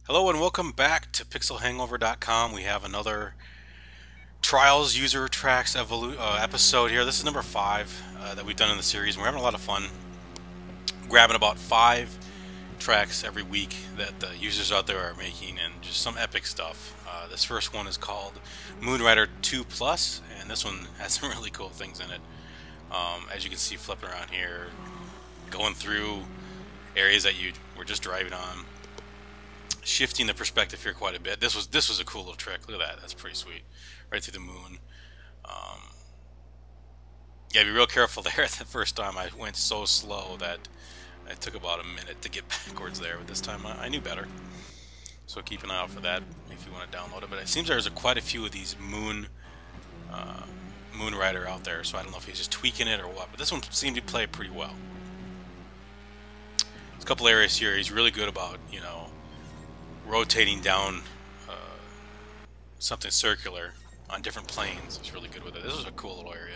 Hello and welcome back to pixelhangover.com. We have another Trials User Tracks episode here. This is number 5 that we've done in the series. And we're having a lot of fun grabbing about 5 tracks every week that the users out there are making, and just some epic stuff. This first one is called Moonrider 2 Plus, and this one has some really cool things in it. As you can see, flipping around here, going through areas that you were just driving on, shifting the perspective here quite a bit. This was a cool little trick. Look at that. That's pretty sweet. Right through the moon. Yeah, be real careful there. The first time I went so slow that it took about a minute to get backwards there, but this time I knew better. So keep an eye out for that if you want to download it. But it seems there's quite a few of these Moonrider out there, so I don't know if he's just tweaking it or what. But this one seemed to play pretty well. There's a couple areas here he's really good about, you know, rotating down something circular on different planes. He's really good with it. This was a cool little area.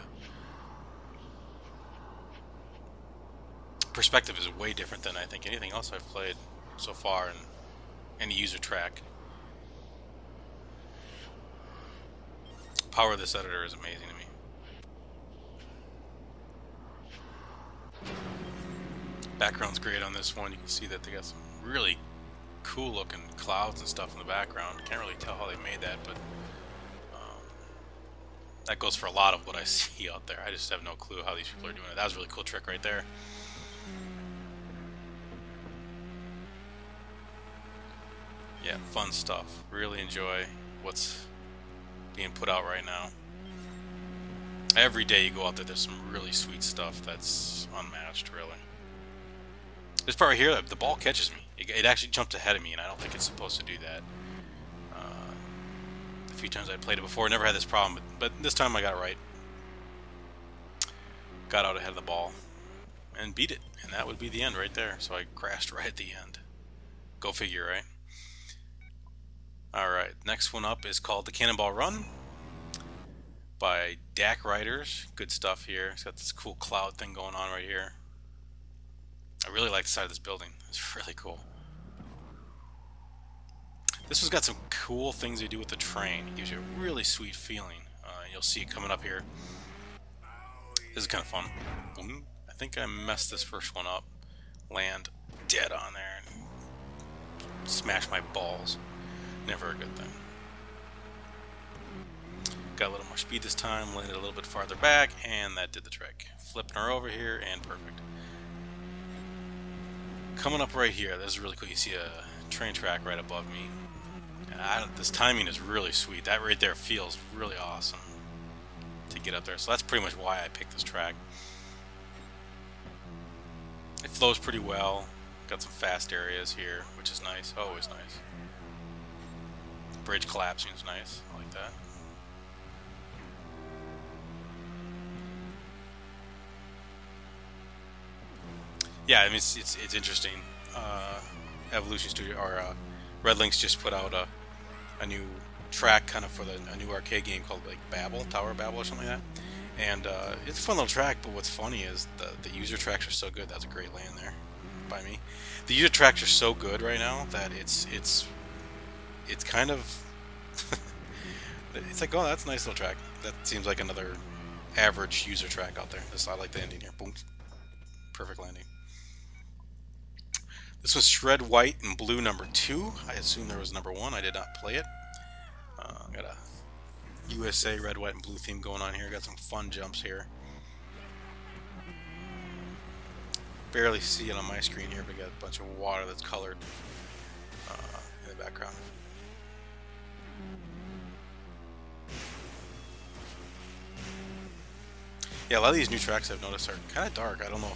Perspective is way different than I think anything else I've played so far in any user track. Power of this editor is amazing to me. Background's great on this one. You can see that they got some really cool looking clouds and stuff in the background. Can't really tell how they made that, but that goes for a lot of what I see out there. I just have no clue how these people are doing it. That was a really cool trick right there. Yeah, fun stuff. Really enjoy what's being put out right now. Every day you go out there, there's some really sweet stuff that's unmatched, really. This part right here, the ball catches me. It actually jumped ahead of me, and I don't think it's supposed to do that. A few times I played it before, never had this problem, but this time I got it right. Got out ahead of the ball and beat it, and that would be the end right there. So I crashed right at the end. Go figure, right? Alright, next one up is called the Cannonball Run by DackRiders. Good stuff here. It's got this cool cloud thing going on right here. I really like the side of this building. It's really cool. This one's got some cool things they do with the train. It gives you a really sweet feeling. You'll see it coming up here. This is kind of fun. I think I messed this first one up. Land dead on there and smash my balls. Never a good thing. Got a little more speed this time. Landed a little bit farther back, and that did the trick. Flipping her over here, and perfect. Coming up right here, this is really cool. You see a train track right above me. This timing is really sweet. That right there feels really awesome to get up there. So that's pretty much why I picked this track. It flows pretty well. Got some fast areas here, which is nice. Always nice. Bridge collapsing is nice. I like that. Yeah, I mean it's interesting. Evolution Studio or Red Link's just put out a new track kind of for a new arcade game called like Tower Babel or something like that. And it's a fun little track, but what's funny is the user tracks are so good. That's a great land there by me. The user tracks are so good right now that it's kind of it's like, oh, that's a nice little track. That seems like another average user track out there. I like the ending here. Boom. Perfect landing. This was Red, White, and Blue number 2. I assume there was number 1. I did not play it. Got a USA Red, White, and Blue theme going on here. Got some fun jumps here. Barely see it on my screen here, but got a bunch of water that's colored in the background. Yeah, a lot of these new tracks I've noticed are kind of dark. I don't know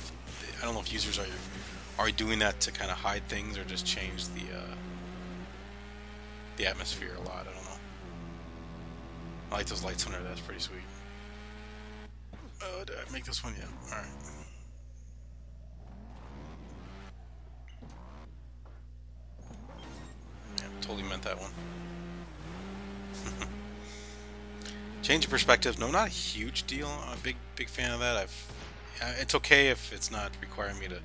if users are doing that to kind of hide things or just change the atmosphere a lot. I don't know. I like those lights on there. That's pretty sweet. Did I make this one yet? All right. Yeah, totally meant that one. Change of perspective. No, not a huge deal. I'm a big fan of that. It's okay if it's not requiring me to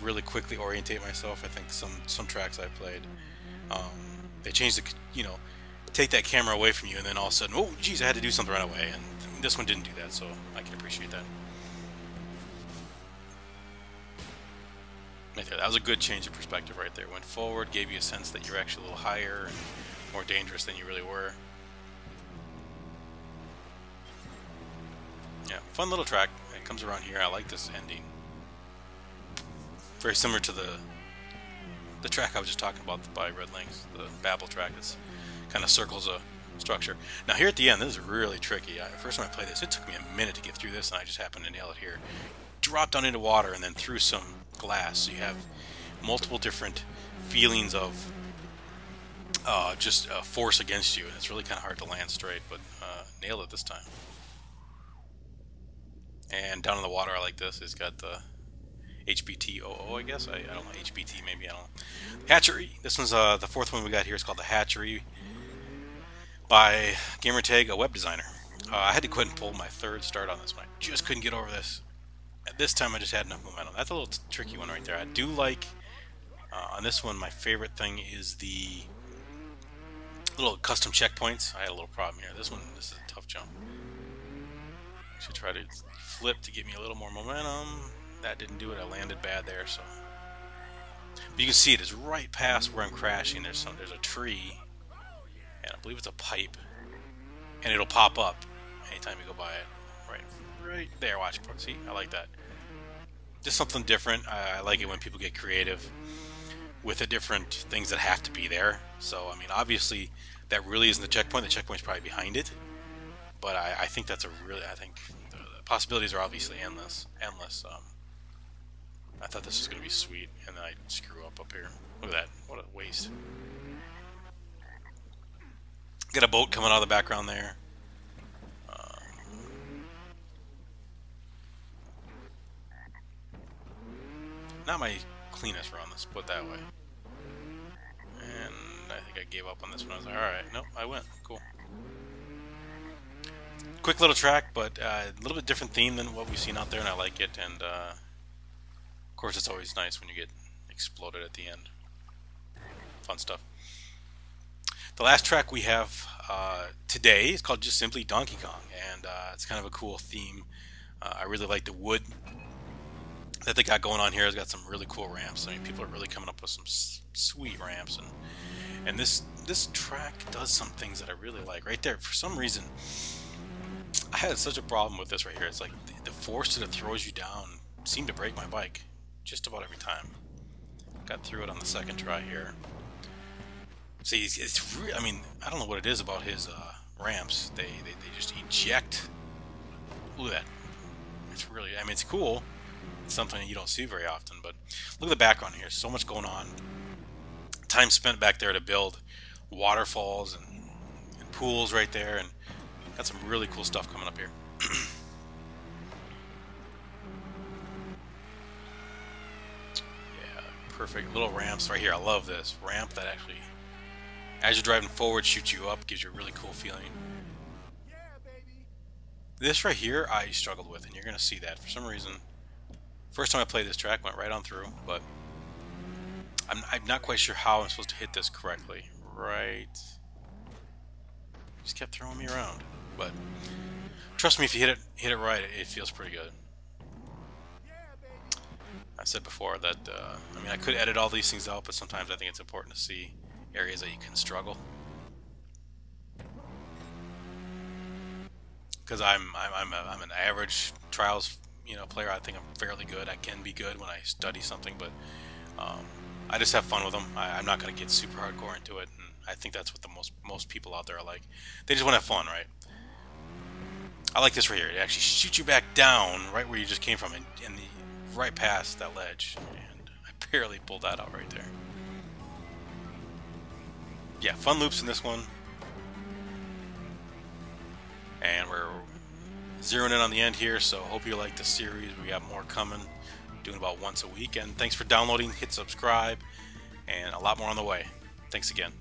really quickly orientate myself. I think some tracks I played, they changed the, take that camera away from you, and then all of a sudden, oh geez, I had to do something right away. And this one didn't do that, so I can appreciate that. Right there, that was a good change of perspective right there. Went forward, gave you a sense that you're actually a little higher and more dangerous than you really were. Yeah, fun little track. It comes around here. I like this ending. Very similar to the track I was just talking about by Red Links, the Babel track. It's kind of circles a structure. Now here at the end, this is really tricky. First time I played this, it took me a minute to get through this, and I just happened to nail it here. Drop down into water and then through some glass, so you have multiple different feelings of just force against you, and it's really kind of hard to land straight, but nailed it this time. And down in the water, I like this. It's got the HBT00, I guess. I don't know, HBT maybe, I don't know. Hatchery. This one's the fourth one we got here. It's called the Hatchery by Gamertag, a web designer. I had to go ahead and pull my third start on this one. I just couldn't get over this. At this time, I just had enough momentum. That's a little tricky one right there. I do like, on this one, my favorite thing is the little custom checkpoints. I had a little problem here. This is a tough jump. I should try to flip to get me a little more momentum. That didn't do it. I landed bad there, so. But you can see it is right past where I'm crashing. There's a tree, and I believe it's a pipe, and it'll pop up anytime you go by it. Right there. Watch. See, I like that. Just something different. I like it when people get creative with the different things that have to be there. So, I mean, obviously, that really isn't the checkpoint. The checkpoint's probably behind it. But I think that's a really, I think the possibilities are obviously endless. I thought this was going to be sweet, and then I screw up here. Look at that. What a waste. Got a boat coming out of the background there. Not my cleanest run, let's put it that way. And I think I gave up on this one. I was like, alright, nope, I went. Cool. Quick little track, but a little bit different theme than what we've seen out there, and I like it. And of course, it's always nice when you get exploded at the end. Fun stuff. The last track we have today is called just simply Donkey Kong, and it's kind of a cool theme. I really like the wood that they got going on here. It's got some really cool ramps. I mean, people are really coming up with some sweet ramps, and this track does some things that I really like. Right there, for some reason, I had such a problem with this right here. It's like the force that it throws you down seemed to break my bike just about every time. Got through it on the second try here. See, it's really, I mean, I don't know what it is about his ramps. They just eject. Look at that. It's really, I mean, it's cool. It's something you don't see very often, but look at the background here. So much going on. Time spent back there to build waterfalls and pools right there, and got some really cool stuff coming up here. Yeah, perfect little ramps right here. I love this ramp that actually, as you're driving forward, shoots you up, gives you a really cool feeling. This right here I struggled with, and you're gonna see that for some reason. First time I played this track, went right on through, but I'm not quite sure how I'm supposed to hit this correctly. Right, just kept throwing me around, but trust me, if you hit it right, it feels pretty good. I said before that I mean, I could edit all these things out, but sometimes I think it's important to see areas that you can struggle. Because I'm an average trials player. I think I'm fairly good. I can be good when I study something, but I just have fun with them. I'm not going to get super hardcore into it, and I think that's what the most people out there are like. They just want to have fun, right? I like this right here. It actually shoots you back down right where you just came from, and right past that ledge, and I barely pulled that out right there. Yeah, fun loops in this one. And we're zeroing in on the end here, so hope you like the series. We got more coming, doing about once a week. And thanks for downloading. Hit subscribe, and a lot more on the way. Thanks again.